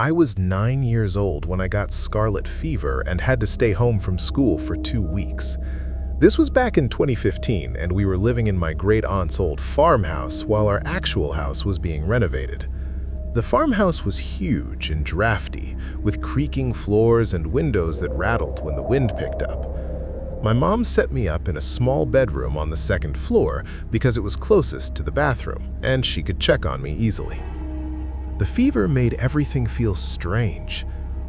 I was 9 years old when I got scarlet fever and had to stay home from school for 2 weeks. This was back in 2015, and we were living in my great-aunt's old farmhouse while our actual house was being renovated. The farmhouse was huge and drafty, with creaking floors and windows that rattled when the wind picked up. My mom set me up in a small bedroom on the second floor because it was closest to the bathroom, and she could check on me easily. The fever made everything feel strange.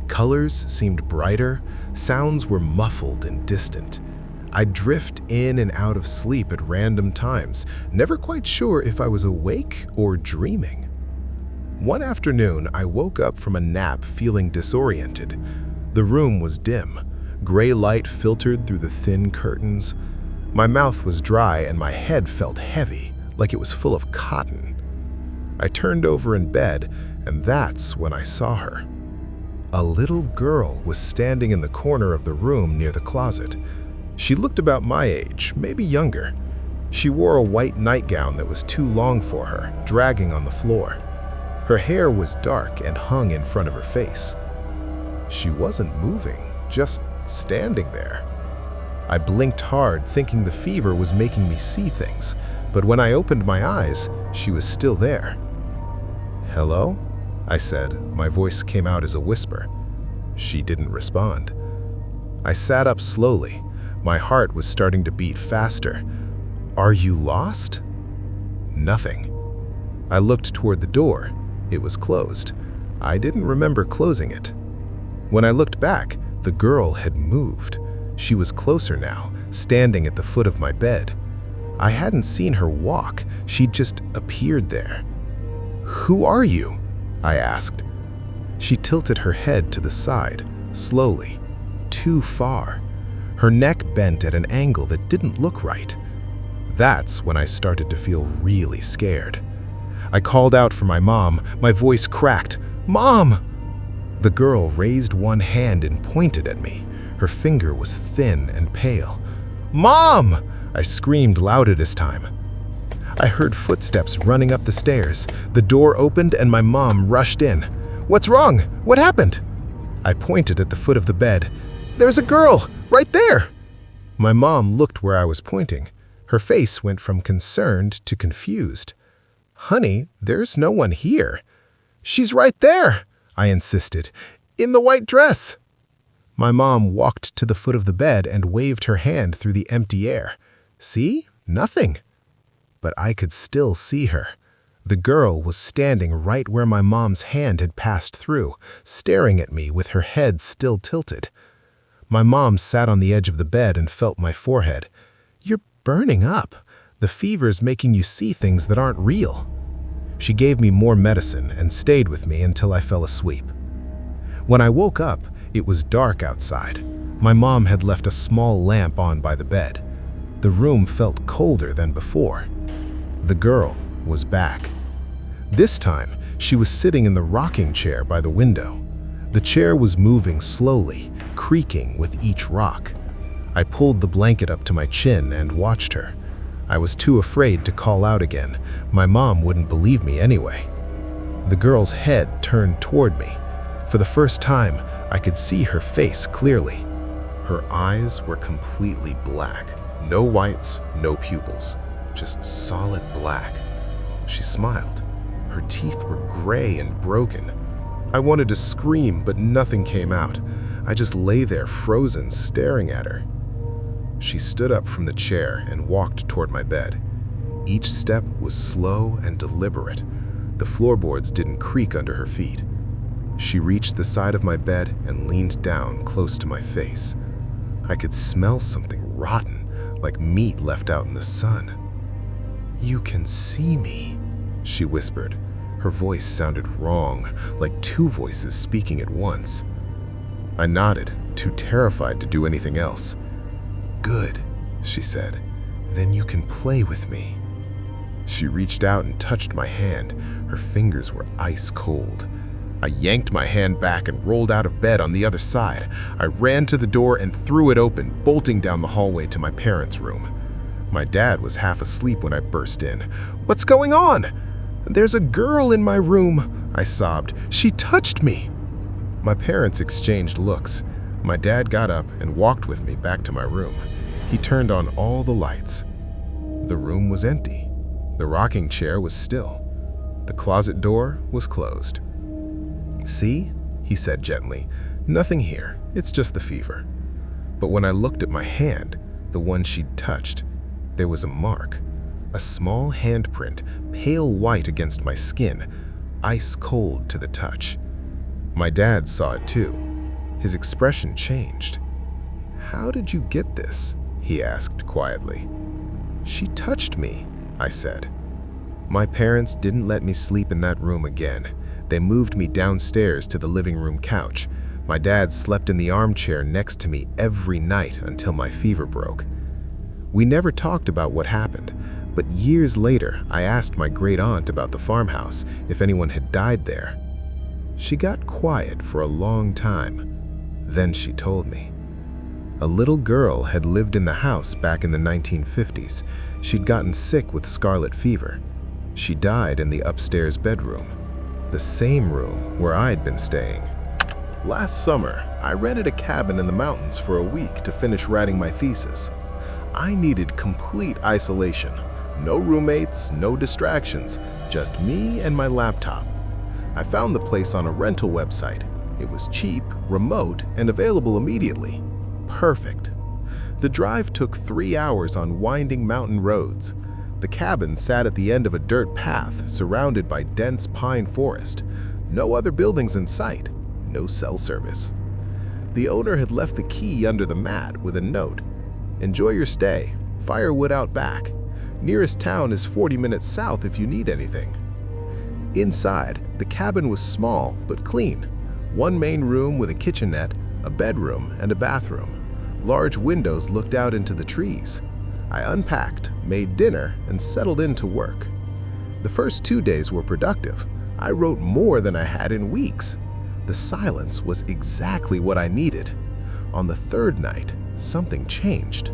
Colors seemed brighter, sounds were muffled and distant. I'd drift in and out of sleep at random times, never quite sure if I was awake or dreaming. One afternoon, I woke up from a nap feeling disoriented. The room was dim. Gray light filtered through the thin curtains. My mouth was dry and my head felt heavy, like it was full of cotton. I turned over in bed, and that's when I saw her. A little girl was standing in the corner of the room near the closet. She looked about my age, maybe younger. She wore a white nightgown that was too long for her, dragging on the floor. Her hair was dark and hung in front of her face. She wasn't moving, just standing there. I blinked hard, thinking the fever was making me see things, but when I opened my eyes, she was still there. "Hello?" I said. My voice came out as a whisper. She didn't respond. I sat up slowly. My heart was starting to beat faster. "Are you lost?" Nothing. I looked toward the door. It was closed. I didn't remember closing it. When I looked back, the girl had moved. She was closer now, standing at the foot of my bed. I hadn't seen her walk. She'd just appeared there. "Who are you?" I asked. She tilted her head to the side, slowly, too far. Her neck bent at an angle that didn't look right. That's when I started to feel really scared. I called out for my mom. My voice cracked. "Mom!" The girl raised one hand and pointed at me. Her finger was thin and pale. "Mom!" I screamed louder this time. I heard footsteps running up the stairs. The door opened and my mom rushed in. "What's wrong? What happened?" I pointed at the foot of the bed. "There's a girl, right there!" My mom looked where I was pointing. Her face went from concerned to confused. "Honey, there's no one here." "She's right there," I insisted, "in the white dress." My mom walked to the foot of the bed and waved her hand through the empty air. "See? Nothing." But I could still see her. The girl was standing right where my mom's hand had passed through, staring at me with her head still tilted. My mom sat on the edge of the bed and felt my forehead. "You're burning up. The fever's making you see things that aren't real." She gave me more medicine and stayed with me until I fell asleep. When I woke up, it was dark outside. My mom had left a small lamp on by the bed. The room felt colder than before. The girl was back. This time, she was sitting in the rocking chair by the window. The chair was moving slowly, creaking with each rock. I pulled the blanket up to my chin and watched her. I was too afraid to call out again. My mom wouldn't believe me anyway. The girl's head turned toward me. For the first time, I could see her face clearly. Her eyes were completely black. No whites, no pupils. Just solid black. She smiled. Her teeth were gray and broken. I wanted to scream, but nothing came out. I just lay there frozen, staring at her. She stood up from the chair and walked toward my bed. Each step was slow and deliberate. The floorboards didn't creak under her feet. She reached the side of my bed and leaned down close to my face. I could smell something rotten, like meat left out in the sun. "You can see me," she whispered. Her voice sounded wrong, like two voices speaking at once. I nodded, too terrified to do anything else. "Good," she said. "Then you can play with me." She reached out and touched my hand. Her fingers were ice cold. I yanked my hand back and rolled out of bed on the other side. I ran to the door and threw it open, bolting down the hallway to my parents' room. My dad was half asleep when I burst in. "What's going on?" "There's a girl in my room," I sobbed. "She touched me." My parents exchanged looks. My dad got up and walked with me back to my room. He turned on all the lights. The room was empty. The rocking chair was still. The closet door was closed. "See?" he said gently. "Nothing here. It's just the fever." But when I looked at my hand, the one she'd touched, there was a mark. A small handprint, pale white against my skin, ice cold to the touch. My dad saw it too. His expression changed. "How did you get this?" he asked quietly. "She touched me," I said. My parents didn't let me sleep in that room again. They moved me downstairs to the living room couch. My dad slept in the armchair next to me every night until my fever broke. We never talked about what happened, but years later I asked my great aunt about the farmhouse, if anyone had died there. She got quiet for a long time. Then she told me. A little girl had lived in the house back in the 1950s. She'd gotten sick with scarlet fever. She died in the upstairs bedroom, the same room where I'd been staying. Last summer, I rented a cabin in the mountains for a week to finish writing my thesis. I needed complete isolation. No roommates, no distractions, just me and my laptop. I found the place on a rental website. It was cheap, remote, and available immediately. Perfect. The drive took 3 hours on winding mountain roads. The cabin sat at the end of a dirt path surrounded by dense pine forest. No other buildings in sight. No cell service. The owner had left the key under the mat with a note. "Enjoy your stay. Firewood out back. Nearest town is 40 minutes south if you need anything." Inside, the cabin was small but clean. One main room with a kitchenette, a bedroom, and a bathroom. Large windows looked out into the trees. I unpacked, made dinner, and settled in to work. The first 2 days were productive. I wrote more than I had in weeks. The silence was exactly what I needed. On the third night, something changed.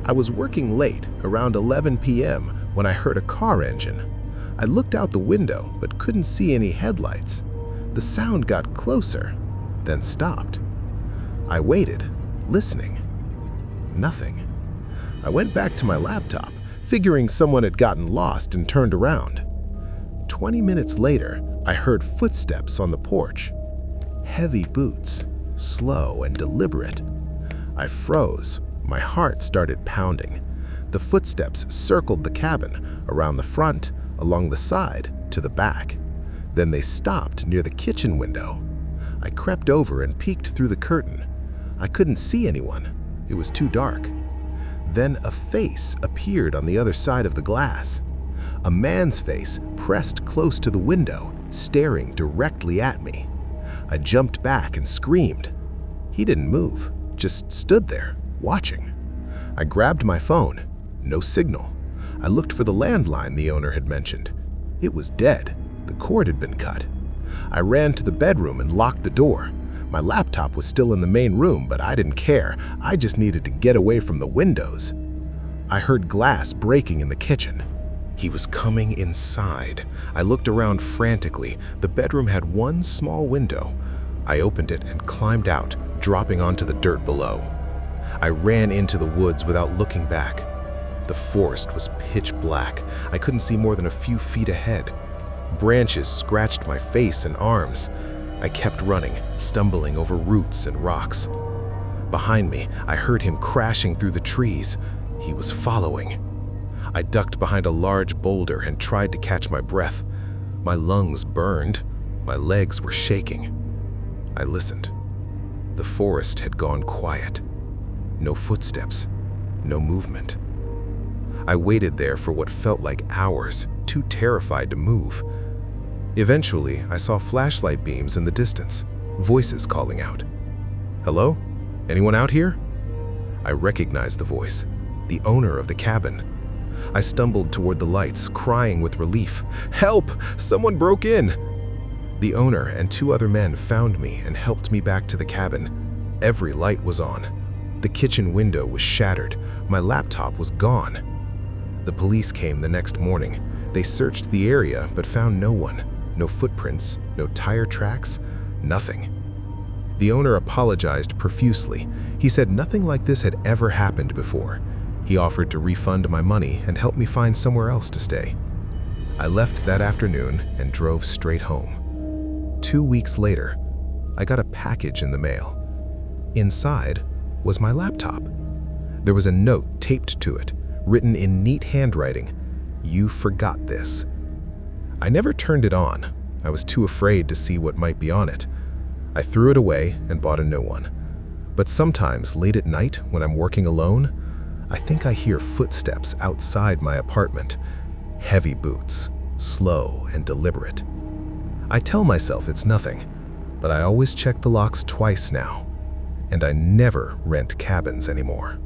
I was working late, around 11 p.m., when I heard a car engine. I looked out the window but couldn't see any headlights. The sound got closer, then stopped. I waited, listening. Nothing. I went back to my laptop, figuring someone had gotten lost and turned around. 20 minutes later, I heard footsteps on the porch. Heavy boots, slow and deliberate. I froze. My heart started pounding. The footsteps circled the cabin, around the front, along the side, to the back. Then they stopped near the kitchen window. I crept over and peeked through the curtain. I couldn't see anyone. It was too dark. Then a face appeared on the other side of the glass. A man's face pressed close to the window, staring directly at me. I jumped back and screamed. He didn't move, just stood there, watching. I grabbed my phone. No signal. I looked for the landline the owner had mentioned. It was dead. The cord had been cut. I ran to the bedroom and locked the door. My laptop was still in the main room, but I didn't care. I just needed to get away from the windows. I heard glass breaking in the kitchen. He was coming inside. I looked around frantically. The bedroom had one small window. I opened it and climbed out, dropping onto the dirt below. I ran into the woods without looking back. The forest was pitch black. I couldn't see more than a few feet ahead. Branches scratched my face and arms. I kept running, stumbling over roots and rocks. Behind me, I heard him crashing through the trees. He was following. I ducked behind a large boulder and tried to catch my breath. My lungs burned. My legs were shaking. I listened. The forest had gone quiet. No footsteps, no movement. I waited there for what felt like hours, too terrified to move. Eventually, I saw flashlight beams in the distance, voices calling out. "Hello? Anyone out here?" I recognized the voice, the owner of the cabin. I stumbled toward the lights, crying with relief. "Help! Someone broke in!" The owner and 2 other men found me and helped me back to the cabin. Every light was on. The kitchen window was shattered. My laptop was gone. The police came the next morning. They searched the area but found no one. No footprints, no tire tracks, nothing. The owner apologized profusely. He said nothing like this had ever happened before. He offered to refund my money and help me find somewhere else to stay. I left that afternoon and drove straight home. 2 weeks later, I got a package in the mail. Inside was my laptop. There was a note taped to it, written in neat handwriting, "You forgot this." I never turned it on. I was too afraid to see what might be on it. I threw it away and bought a new one. But sometimes, late at night, when I'm working alone, I think I hear footsteps outside my apartment. Heavy boots, slow and deliberate. I tell myself it's nothing, but I always check the locks twice now, and I never rent cabins anymore.